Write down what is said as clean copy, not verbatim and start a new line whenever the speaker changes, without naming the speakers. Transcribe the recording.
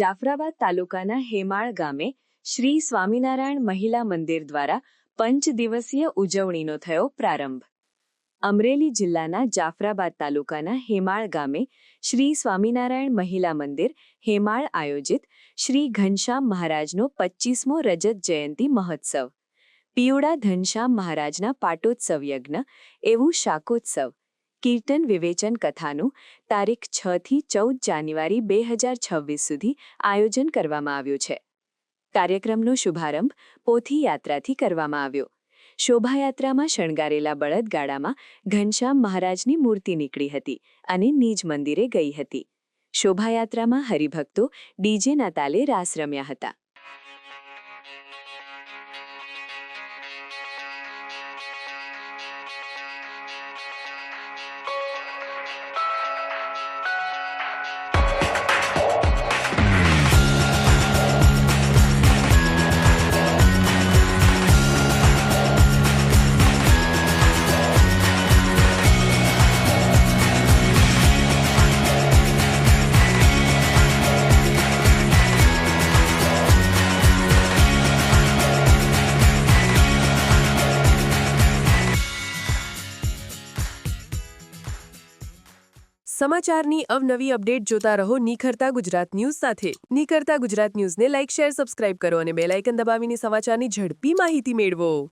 જાફરાબાદ તાલુકાના હેમાળ ગામે શ્રી સ્વામિનારાયણ મહિલા મંદિર દ્વારા પંચદિવસીય ઉજવણીનો થયો પ્રારંભ. અમરેલી જિલ્લાના જાફરાબાદ તાલુકાના હેમાળ ગામે શ્રી સ્વામિનારાયણ મહિલા મંદિર હેમાળ આયોજિત શ્રી ઘનશ્યામ મહારાજનો 25મો રજત જયંતિ મહોત્સવ, પિયુડા ઘનશ્યામ મહારાજના પાટોત્સવ યજ્ઞ એવું શાકોત્સવ, કીર્તન વિવેચન કથાનું તારીખ 6 થી 14 જાન્યુઆરી 2026 સુધી આયોજન કરવામાં આવ્યું છે. કાર્યક્રમનો શુભારંભ પોથી યાત્રાથી કરવામાં આવ્યો. શોભાયાત્રામાં શણગારેલા બળદગાડામાં ઘનશ્યામ મહારાજની મૂર્તિ નીકળી હતી અને નિજ મંદિરે ગઈ હતી. શોભાયાત્રામાં હરિભક્તો ડીજેના તાલે રાસ રમ્યા હતા.
સમાચારની અવનવી અપડેટ જોતા રહો નિખરતા ગુજરાત ન્યૂઝ સાથે. નિખરતા ગુજરાત ન્યૂઝને લાઇક, શેર, સબસ્ક્રાઇબ કરો અને બેલ આઇકન દબાવીને સમાચારની ઝડપી માહિતી મેળવો.